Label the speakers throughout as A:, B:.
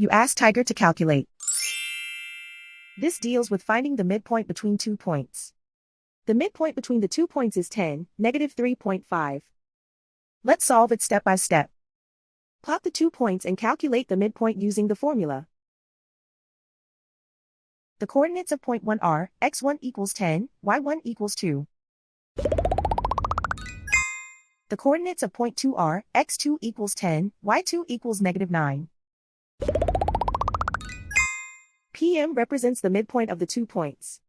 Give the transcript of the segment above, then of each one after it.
A: You ask Tiger to calculate. This deals with finding the midpoint between 2 points. The midpoint between the 2 points is 10, -3.5. Let's solve it step by step. Plot the 2 points and calculate the midpoint using the formula. The coordinates of point 1 are, x1 equals 10, y1 equals 2. The coordinates of point 2 are, x2 equals 10, y2 equals -9. PM represents the midpoint of the 2 points.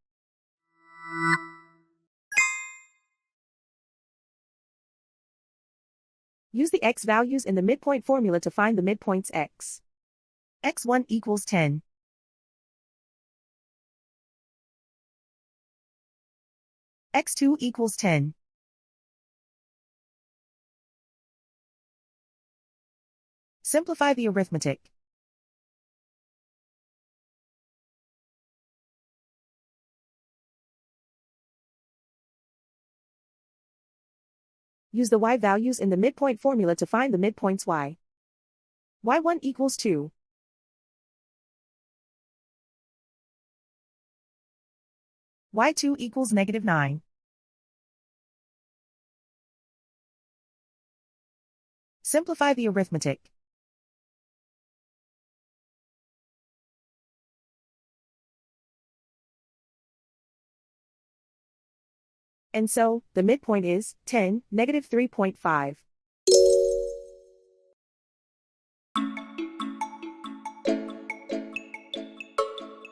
A: Use the x values in the midpoint formula to find the midpoints x. x1 equals 10. x2 equals 10. Simplify the arithmetic. Use the y values in the midpoint formula to find the midpoints y. y1 equals 2. y2 equals -9. Simplify the arithmetic. And so, the midpoint is 10, -3.5.